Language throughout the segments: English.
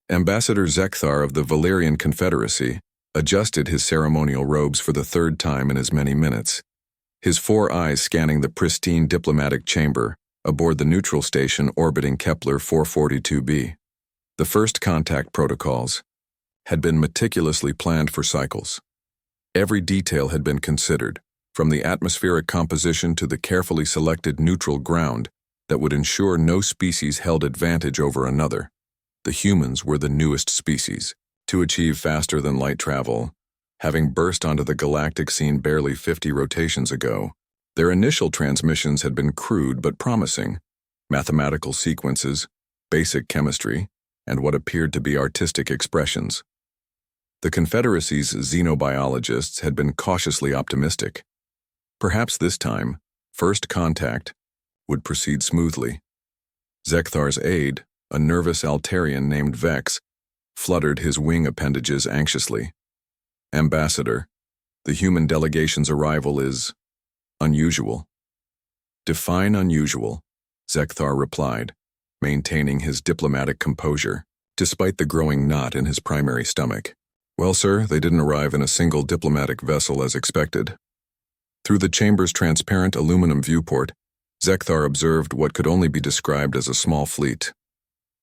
Ambassador Zekthar of the Valerian Confederacy adjusted his ceremonial robes for the third time in as many minutes, his four eyes scanning the pristine diplomatic chamber aboard the neutral station orbiting Kepler 442b. The first contact protocols had been meticulously planned for cycles. Every detail had been considered, from the atmospheric composition to the carefully selected neutral ground that would ensure no species held advantage over another. The humans were the newest species to achieve faster-than-light travel, having burst onto the galactic scene barely 50 rotations ago. Their initial transmissions had been crude but promising: mathematical sequences, basic chemistry, and what appeared to be artistic expressions. The Confederacy's xenobiologists had been cautiously optimistic. Perhaps this time, first contact would proceed smoothly. Zekthar's aide, a nervous Altarian named Vex, fluttered his wing appendages anxiously. "Ambassador, the human delegation's arrival is unusual." "Define unusual," Zekthar replied, maintaining his diplomatic composure, despite the growing knot in his primary stomach. "Well, sir, they didn't arrive in a single diplomatic vessel as expected." Through the chamber's transparent aluminum viewport, Zekthar observed what could only be described as a small fleet.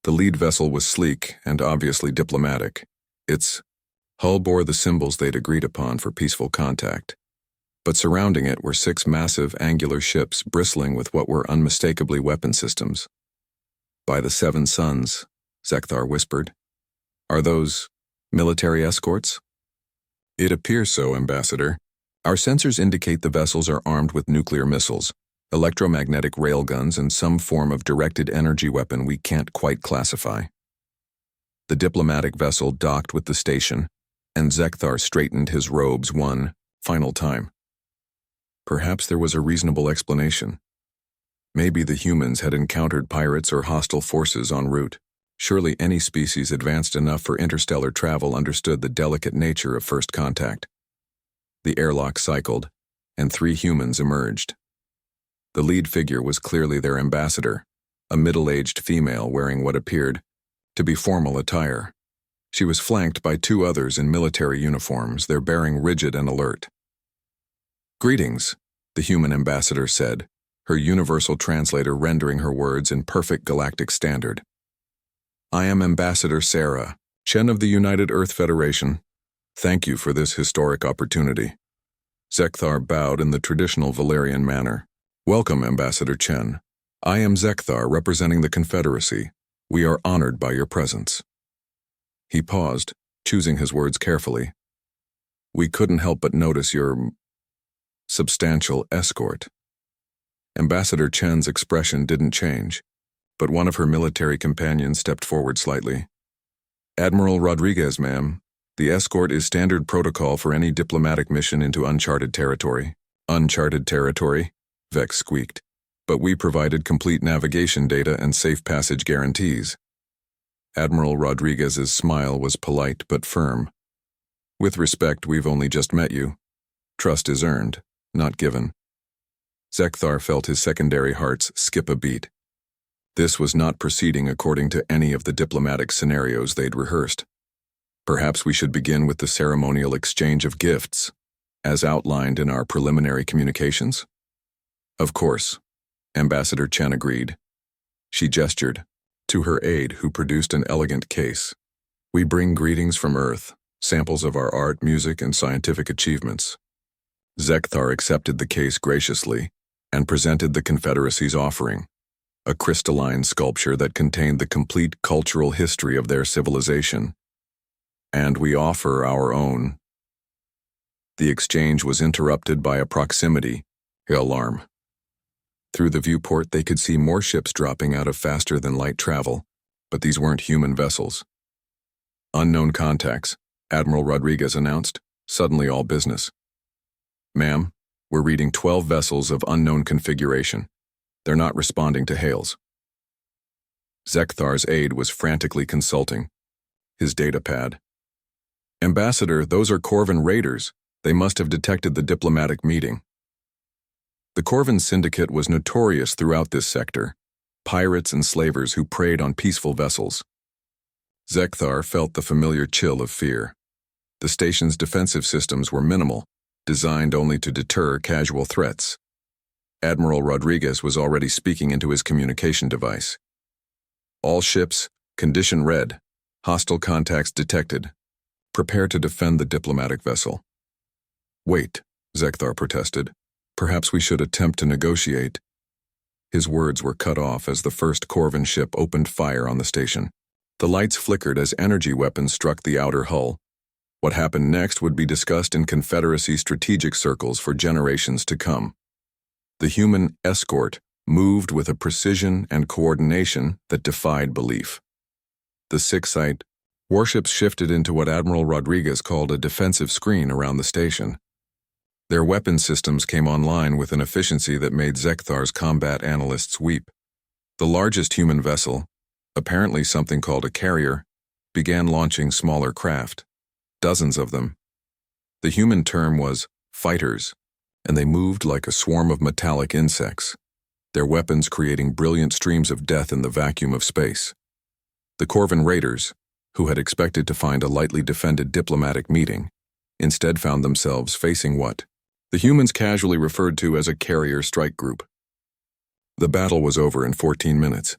The lead vessel was sleek and obviously diplomatic. Its hull bore the symbols they'd agreed upon for peaceful contact. But surrounding it were 6 massive angular ships bristling with what were unmistakably weapon systems. "By the 7 suns," Zekthar whispered. "Are those military escorts?" "It appears so, Ambassador. Our sensors indicate the vessels are armed with nuclear missiles, electromagnetic railguns, and some form of directed energy weapon we can't quite classify." The diplomatic vessel docked with the station, and Zekthar straightened his robes one final time. Perhaps there was a reasonable explanation. Maybe the humans had encountered pirates or hostile forces en route. Surely any species advanced enough for interstellar travel understood the delicate nature of first contact. The airlock cycled, and 3 humans emerged. The lead figure was clearly their ambassador, a middle-aged female wearing what appeared to be formal attire. She was flanked by 2 others in military uniforms, their bearing rigid and alert. "Greetings," the human ambassador said, her universal translator rendering her words in perfect galactic standard. "I am Ambassador Sarah, Chen of the United Earth Federation. Thank you for this historic opportunity." Zekthar bowed in the traditional Valerian manner. "Welcome, Ambassador Chen. I am Zekthar, representing the Confederacy. We are honored by your presence." He paused, choosing his words carefully. "We couldn't help but notice your substantial escort." Ambassador Chen's expression didn't change, but one of her military companions stepped forward slightly. "Admiral Rodriguez, ma'am, the escort is standard protocol for any diplomatic mission into uncharted territory." "Uncharted territory?" Vex squeaked. "But we provided complete navigation data and safe passage guarantees." Admiral Rodriguez's smile was polite but firm. "With respect, we've only just met you. Trust is earned, not given." Zekthar felt his secondary hearts skip a beat. This was not proceeding according to any of the diplomatic scenarios they'd rehearsed. "Perhaps we should begin with the ceremonial exchange of gifts, as outlined in our preliminary communications?" "Of course," Ambassador Chen agreed. She gestured to her aide, who produced an elegant case. "We bring greetings from Earth, samples of our art, music, and scientific achievements." Zekthar accepted the case graciously and presented the Confederacy's offering, a crystalline sculpture that contained the complete cultural history of their civilization. "And we offer our own." The exchange was interrupted by a proximity alarm. Through the viewport, they could see more ships dropping out of faster-than-light travel, but these weren't human vessels. "Unknown contacts," Admiral Rodriguez announced, suddenly all business. "Ma'am, we're reading 12 vessels of unknown configuration. They're not responding to hails." Zekthar's aide was frantically consulting his datapad. "Ambassador, those are Corvin raiders. They must have detected the diplomatic meeting." The Corvin Syndicate was notorious throughout this sector, pirates and slavers who preyed on peaceful vessels. Zekthar felt the familiar chill of fear. The station's defensive systems were minimal, designed only to deter casual threats. Admiral Rodriguez was already speaking into his communication device. All ships, condition red, hostile contacts detected. Prepare to defend the diplomatic vessel. Wait, Zekthar protested. Perhaps we should attempt to negotiate. His words were cut off as the first Corvan ship opened fire on the station. The lights flickered as energy weapons struck the outer hull. What happened next would be discussed in Confederacy strategic circles for generations to come. The human escort moved with a precision and coordination that defied belief. The six-site warships shifted into what Admiral Rodriguez called a defensive screen around the station. Their weapon systems came online with an efficiency that made Zekthar's combat analysts weep. The largest human vessel, apparently something called a carrier, began launching smaller craft, dozens of them. The human term was fighters, and they moved like a swarm of metallic insects, their weapons creating brilliant streams of death in the vacuum of space. The Corvan raiders, who had expected to find a lightly defended diplomatic meeting, instead found themselves facing what the humans casually referred to as a carrier strike group. The battle was over in 14 minutes.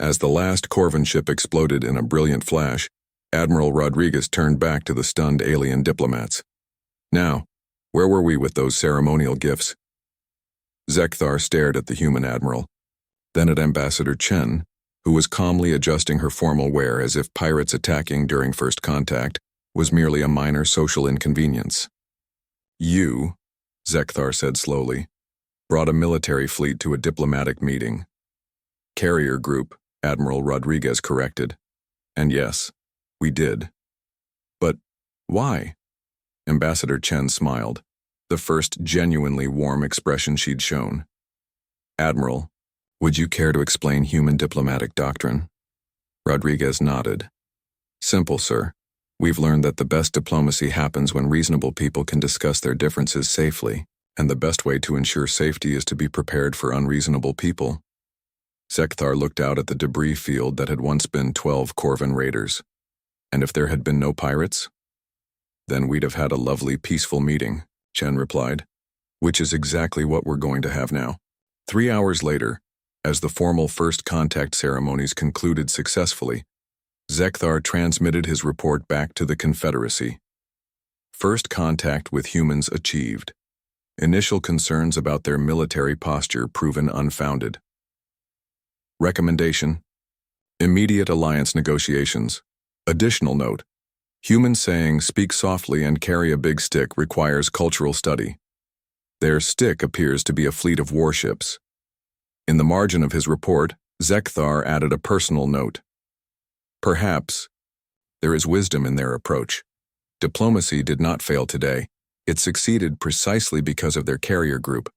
As the last Corvan ship exploded in a brilliant flash, Admiral Rodriguez turned back to the stunned alien diplomats. Now, where were we with those ceremonial gifts? Zekthar stared at the human admiral, then at Ambassador Chen, who was calmly adjusting her formal wear as if pirates attacking during first contact was merely a minor social inconvenience. You, Zekthar said slowly, brought a military fleet to a diplomatic meeting. Carrier group, Admiral Rodriguez corrected. And yes, we did. But why? Ambassador Chen smiled, the first genuinely warm expression she'd shown. Admiral, would you care to explain human diplomatic doctrine? Rodriguez nodded. Simple, sir. We've learned that the best diplomacy happens when reasonable people can discuss their differences safely, and the best way to ensure safety is to be prepared for unreasonable people. Zekthar looked out at the debris field that had once been 12 Corvan raiders. And if there had been no pirates? Then we'd have had a lovely, peaceful meeting, Chen replied, which is exactly what we're going to have now. 3 hours later, as the formal first contact ceremonies concluded successfully, Zekthar transmitted his report back to the Confederacy. First contact with humans achieved. Initial concerns about their military posture proven unfounded. Recommendation: immediate alliance negotiations. Additional note: human saying "speak softly and carry a big stick" requires cultural study. Their stick appears to be a fleet of warships. In the margin of his report, Zekthar added a personal note. Perhaps there is wisdom in their approach. Diplomacy did not fail today. It succeeded precisely because of their carrier group.